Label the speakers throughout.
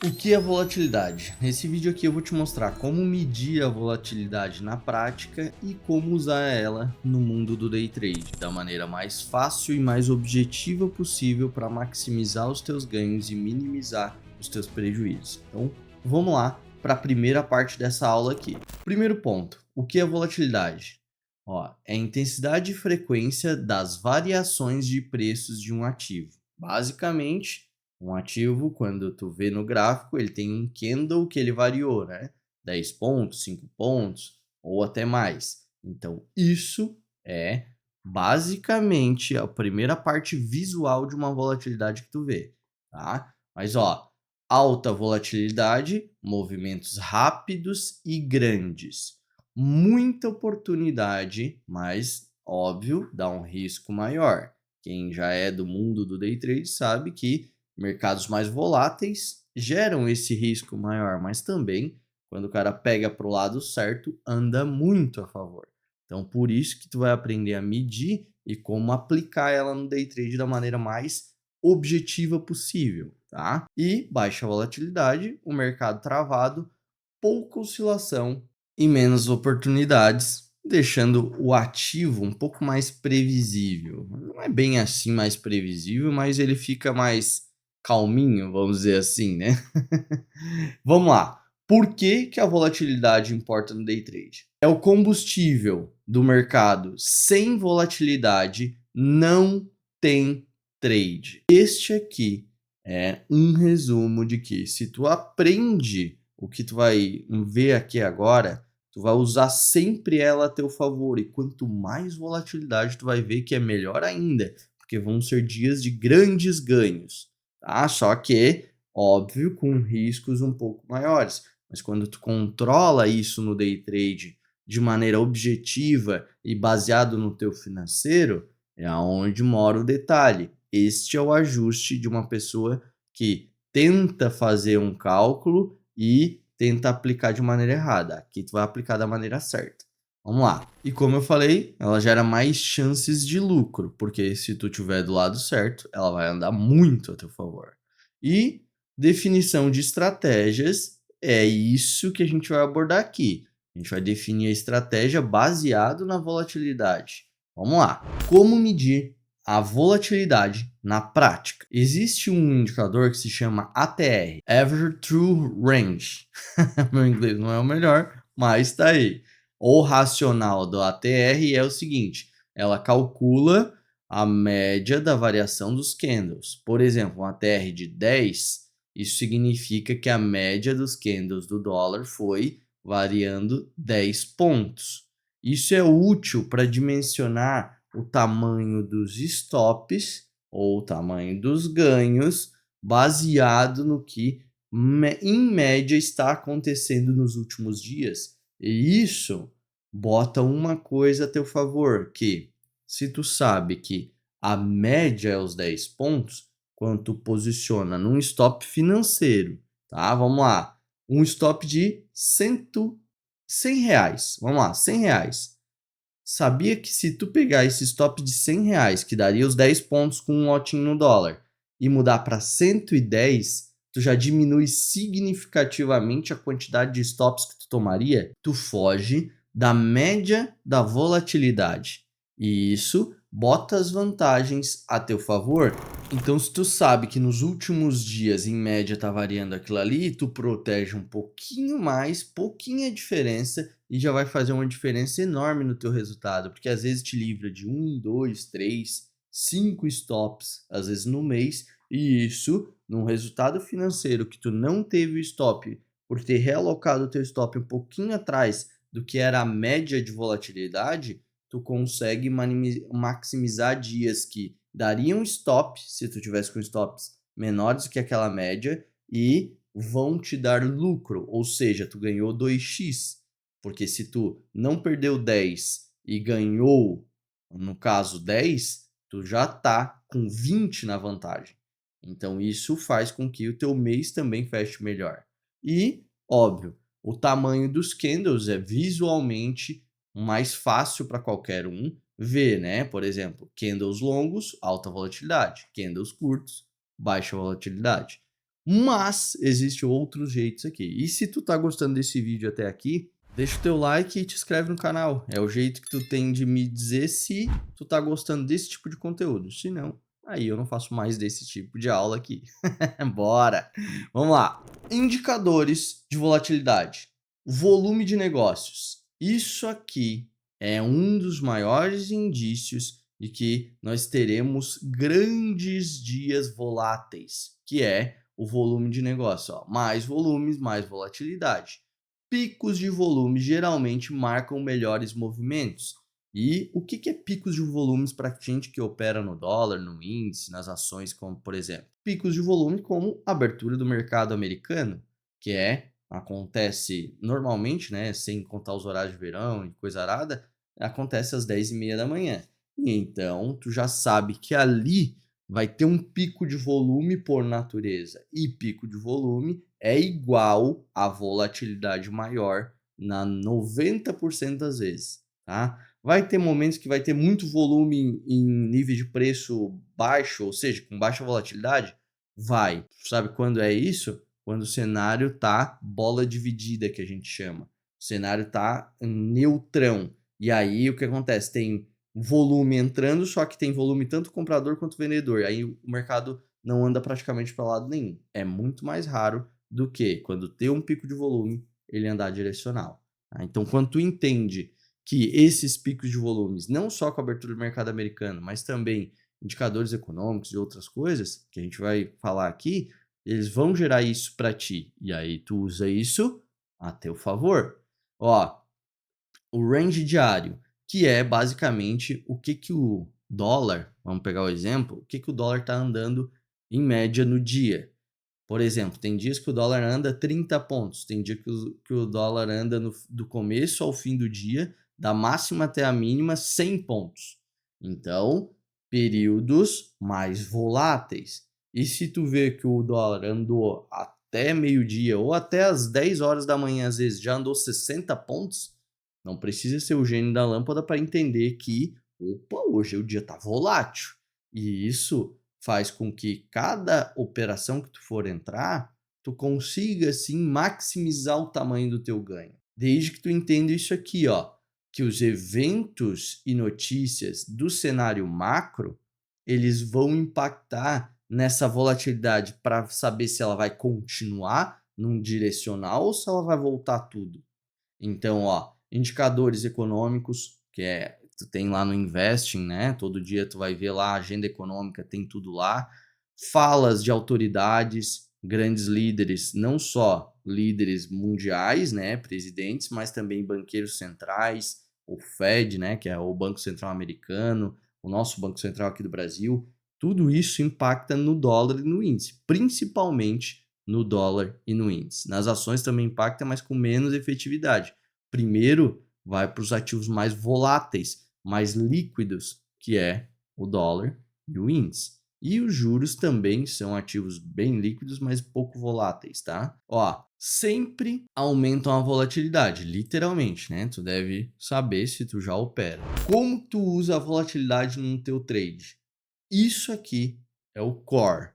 Speaker 1: O que é volatilidade? Nesse vídeo aqui eu vou te mostrar como medir a volatilidade na prática e como usar ela no mundo do day trade da maneira mais fácil e mais objetiva possível para maximizar os teus ganhos e minimizar os teus prejuízos. Então, vamos lá para a primeira parte dessa aula aqui. Primeiro ponto, o que é volatilidade? É a intensidade e frequência das variações de preços de um ativo. Basicamente, um ativo, quando tu vê no gráfico, ele tem um candle que ele variou, né? 10 pontos, 5 pontos ou até mais. Então, isso é basicamente a primeira parte visual de uma volatilidade que tu vê, tá? Mas alta volatilidade, movimentos rápidos e grandes. Muita oportunidade, mas óbvio, dá um risco maior. Quem já é do mundo do day trade sabe que mercados mais voláteis geram esse risco maior, mas também, quando o cara pega para o lado certo, anda muito a favor. Então, por isso que tu vai aprender a medir e como aplicar ela no day trade da maneira mais objetiva possível, tá? E baixa volatilidade, o mercado travado, pouca oscilação e menos oportunidades, deixando o ativo um pouco mais previsível. Não é bem assim mais previsível, mas ele fica mais calminho, vamos dizer assim, né? Vamos lá. Por que que a volatilidade importa no day trade? É o combustível do mercado. Sem volatilidade não tem trade. Este aqui é um resumo de que se tu aprende o que tu vai ver aqui agora, tu vai usar sempre ela a teu favor. E quanto mais volatilidade, tu vai ver que é melhor ainda, porque vão ser dias de grandes ganhos, tá? Só que, óbvio, com riscos um pouco maiores. Mas quando tu controla isso no day trade de maneira objetiva e baseado no teu financeiro, é aonde mora o detalhe. Este é o ajuste de uma pessoa que tenta fazer um cálculo e tenta aplicar de maneira errada. Aqui tu vai aplicar da maneira certa. Vamos lá. E como eu falei, ela gera mais chances de lucro, porque se tu tiver do lado certo, ela vai andar muito a teu favor. E definição de estratégias é isso que a gente vai abordar aqui. A gente vai definir a estratégia baseado na volatilidade. Vamos lá. Como medir a volatilidade na prática? Existe um indicador que se chama ATR, Average True Range. Meu inglês não é o melhor, mas tá aí. O racional do ATR é o seguinte: ela calcula a média da variação dos candles. Por exemplo, um ATR de 10, isso significa que a média dos candles do dólar foi variando 10 pontos. Isso é útil para dimensionar o tamanho dos stops ou o tamanho dos ganhos, baseado no que em média está acontecendo nos últimos dias. E isso bota uma coisa a teu favor, que se tu sabe que a média é os 10 pontos, quando tu posiciona num stop financeiro, tá? Vamos lá, um stop de 100 reais, vamos lá, 100 reais. Sabia que se tu pegar esse stop de 100 reais, que daria os 10 pontos com um lotinho no dólar, e mudar para 110, tu já diminui significativamente a quantidade de stops que tu tomaria? Tu foge da média da volatilidade. E isso bota as vantagens a teu favor. Então, se tu sabe que nos últimos dias, em média, tá variando aquilo ali, tu protege um pouquinho mais, pouquinha diferença, e já vai fazer uma diferença enorme no teu resultado, porque às vezes te livra de 1, 2, 3, 5 stops, às vezes no mês, e isso, num resultado financeiro que tu não teve o stop, por ter realocado o teu stop um pouquinho atrás do que era a média de volatilidade, tu consegue maximizar dias que dariam stop, se tu tivesse com stops menores que aquela média, e vão te dar lucro, ou seja, tu ganhou 2x, porque se tu não perdeu 10 e ganhou, no caso 10, tu já tá com 20 na vantagem. Então isso faz com que o teu mês também feche melhor. E, óbvio, o tamanho dos candles é visualmente mais fácil para qualquer um ver, né? Por exemplo, candles longos, alta volatilidade, candles curtos, baixa volatilidade. Mas existem outros jeitos aqui. E se tu tá gostando desse vídeo até aqui, deixa o teu like e te inscreve no canal. É o jeito que tu tem de me dizer se tu tá gostando desse tipo de conteúdo. Se não, aí eu não faço mais desse tipo de aula aqui. Bora! Vamos lá. Indicadores de volatilidade. Volume de negócios. Isso aqui é um dos maiores indícios de que nós teremos grandes dias voláteis, que é o volume de negócio. Ó. Mais volumes, mais volatilidade. Picos de volume geralmente marcam melhores movimentos. E o que é picos de volumes para gente que opera no dólar, no índice, nas ações, como por exemplo? Picos de volume como a abertura do mercado americano, que acontece normalmente, né, sem contar os horários de verão e coisa arada, acontece às 10h30 da manhã. E então, tu já sabe que ali vai ter um pico de volume por natureza. E pico de volume é igual a volatilidade maior na 90% das vezes, tá? Vai ter momentos que vai ter muito volume em nível de preço baixo, ou seja, com baixa volatilidade? Vai. Sabe quando é isso? Quando o cenário tá bola dividida, que a gente chama. O cenário tá neutrão. E aí o que acontece? Tem volume entrando, só que tem volume tanto comprador quanto vendedor. Aí o mercado não anda praticamente para lado nenhum. É muito mais raro do que quando tem um pico de volume, ele andar direcional. Tá? Então, quando tu entende que esses picos de volumes, não só com a abertura do mercado americano, mas também indicadores econômicos e outras coisas, que a gente vai falar aqui, eles vão gerar isso para ti. E aí tu usa isso a teu favor. Ó, o range diário, que é basicamente o que o dólar, vamos pegar o exemplo, o que o dólar está andando em média no dia. Por exemplo, tem dias que o dólar anda 30 pontos, tem dia que o dólar anda do começo ao fim do dia, da máxima até a mínima, 100 pontos. Então, períodos mais voláteis. E se tu vê que o dólar andou até meio-dia ou até as 10 horas da manhã, às vezes já andou 60 pontos, não precisa ser o gênio da lâmpada para entender que, opa, hoje o dia está volátil. E isso faz com que cada operação que tu for entrar, tu consiga assim maximizar o tamanho do teu ganho. Desde que tu entenda isso aqui, ó, que os eventos e notícias do cenário macro, eles vão impactar nessa volatilidade para saber se ela vai continuar num direcional ou se ela vai voltar tudo. Então, ó, indicadores econômicos, tu tem lá no Investing, né? Todo dia tu vai ver lá a agenda econômica, tem tudo lá. Falas de autoridades, grandes líderes, não só líderes mundiais, né, presidentes, mas também banqueiros centrais, o Fed, né, que é o Banco Central Americano, o nosso Banco Central aqui do Brasil. Tudo isso impacta no dólar e no índice, principalmente no dólar e no índice. Nas ações também impacta, mas com menos efetividade. Primeiro, vai para os ativos mais voláteis, mais líquidos, que é o dólar e o índice. E os juros também são ativos bem líquidos, mas pouco voláteis, tá? Ó, sempre aumentam a volatilidade, literalmente, né? Tu deve saber se tu já opera. Como tu usa a volatilidade no teu trade? Isso aqui é o core.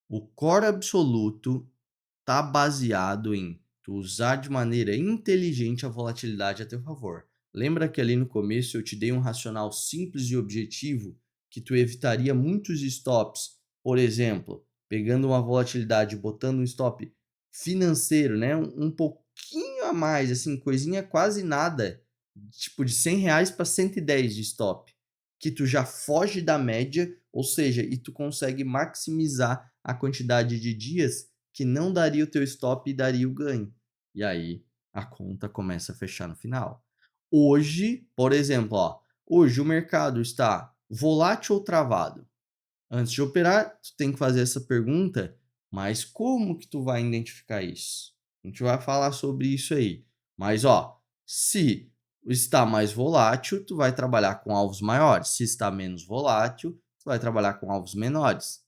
Speaker 1: O core absoluto está baseado em tu usar de maneira inteligente a volatilidade a teu favor. Lembra que ali no começo eu te dei um racional simples e objetivo que tu evitaria muitos stops, por exemplo, pegando uma volatilidade e botando um stop financeiro, né? Um pouquinho a mais, assim, coisinha quase nada, tipo de R$ 100 para 110 de stop, que tu já foge da média, ou seja, e tu consegue maximizar a quantidade de dias que não daria o teu stop e daria o ganho. E aí a conta começa a fechar no final. Hoje, por exemplo, ó, hoje o mercado está volátil ou travado? Antes de operar, tu tem que fazer essa pergunta, mas como que tu vai identificar isso? A gente vai falar sobre isso aí. Mas ó, se está mais volátil, tu vai trabalhar com alvos maiores. Se está menos volátil, tu vai trabalhar com alvos menores.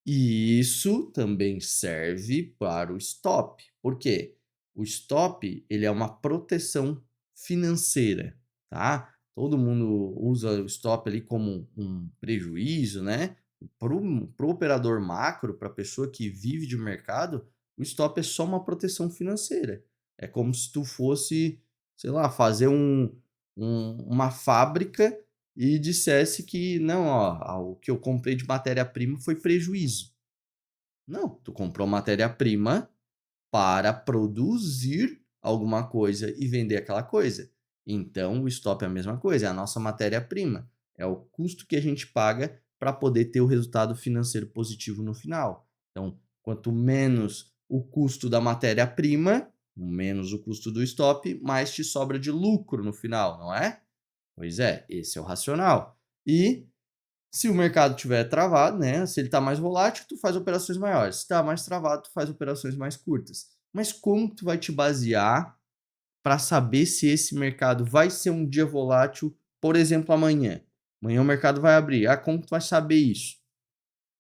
Speaker 1: E isso também serve para o stop. Por quê? O stop, ele é uma proteção financeira, tá? Todo mundo usa o stop ali como um prejuízo, né? Para o operador macro, para a pessoa que vive de mercado, o stop é só uma proteção financeira. É como se tu fosse, sei lá, fazer uma fábrica e dissesse que não, ó, o que eu comprei de matéria-prima foi prejuízo. Não, tu comprou matéria-prima para produzir alguma coisa e vender aquela coisa. Então, o stop é a mesma coisa, é a nossa matéria-prima. É o custo que a gente paga para poder ter o resultado financeiro positivo no final. Então, quanto menos o custo da matéria-prima, menos o custo do stop, mais te sobra de lucro no final, não é? Pois é, esse é o racional. E se o mercado estiver travado, né? Se ele está mais volátil, tu faz operações maiores. Se está mais travado, tu faz operações mais curtas. Mas como tu vai te basear para saber se esse mercado vai ser um dia volátil, por exemplo, amanhã? Amanhã o mercado vai abrir. Ah, como tu vai saber isso?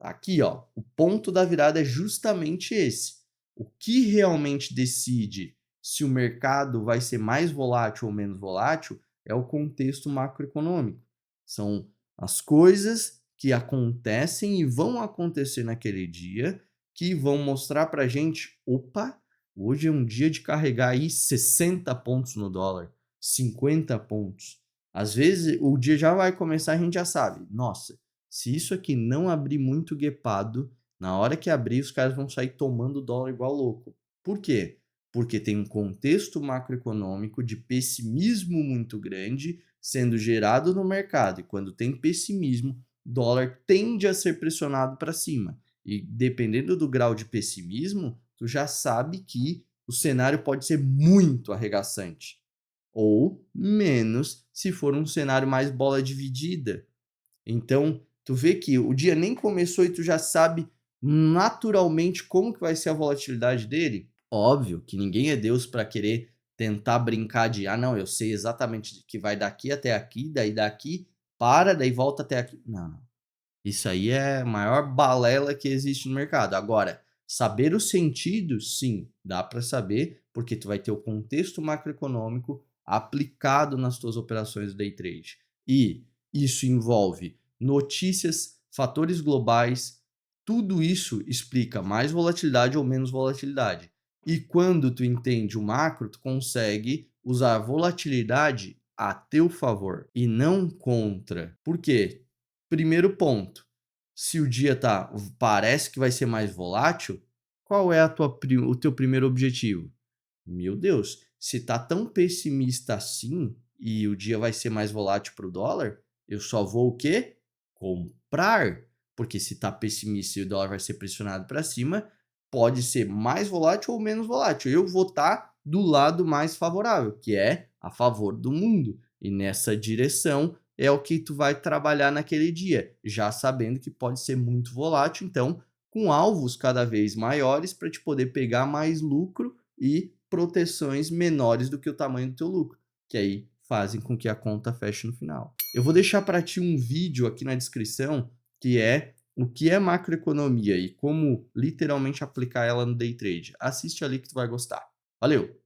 Speaker 1: Aqui, ó, o ponto da virada é justamente esse. O que realmente decide se o mercado vai ser mais volátil ou menos volátil é o contexto macroeconômico. São as coisas que acontecem e vão acontecer naquele dia que vão mostrar para a gente, opa, hoje é um dia de carregar aí 60 pontos no dólar, 50 pontos. Às vezes o dia já vai começar, a gente já sabe, nossa, se isso aqui não abrir muito guepado, na hora que abrir, os caras vão sair tomando dólar igual louco. Por quê? Porque tem um contexto macroeconômico de pessimismo muito grande sendo gerado no mercado. E quando tem pessimismo, dólar tende a ser pressionado para cima. E dependendo do grau de pessimismo, tu já sabe que o cenário pode ser muito arregaçante. Ou menos se for um cenário mais bola dividida. Então, tu vê que o dia nem começou e tu já sabe naturalmente como que vai ser a volatilidade dele. Óbvio que ninguém é Deus para querer tentar brincar de, ah, não, eu sei exatamente que vai daqui até aqui, daí daqui para, daí volta até aqui. Não, não. Isso aí é a maior balela que existe no mercado. Agora, saber o sentido, sim, dá para saber, porque tu vai ter o contexto macroeconômico aplicado nas tuas operações de day trade. E isso envolve notícias, fatores globais, tudo isso explica mais volatilidade ou menos volatilidade. E quando tu entende o macro, tu consegue usar a volatilidade a teu favor e não contra. Por quê? Primeiro ponto, se o dia parece que vai ser mais volátil, qual é o teu primeiro objetivo? Meu Deus, se tá tão pessimista assim e o dia vai ser mais volátil para o dólar, eu só vou o quê? Comprar. Porque se tá pessimista e o dólar vai ser pressionado para cima, pode ser mais volátil ou menos volátil. Eu vou estar do lado mais favorável, que é a favor do mundo. E nessa direção é o que tu vai trabalhar naquele dia, já sabendo que pode ser muito volátil, então com alvos cada vez maiores para te poder pegar mais lucro e proteções menores do que o tamanho do teu lucro, que aí fazem com que a conta feche no final. Eu vou deixar para ti um vídeo aqui na descrição que é o que é macroeconomia e como literalmente aplicar ela no day trade. Assiste ali que tu vai gostar. Valeu!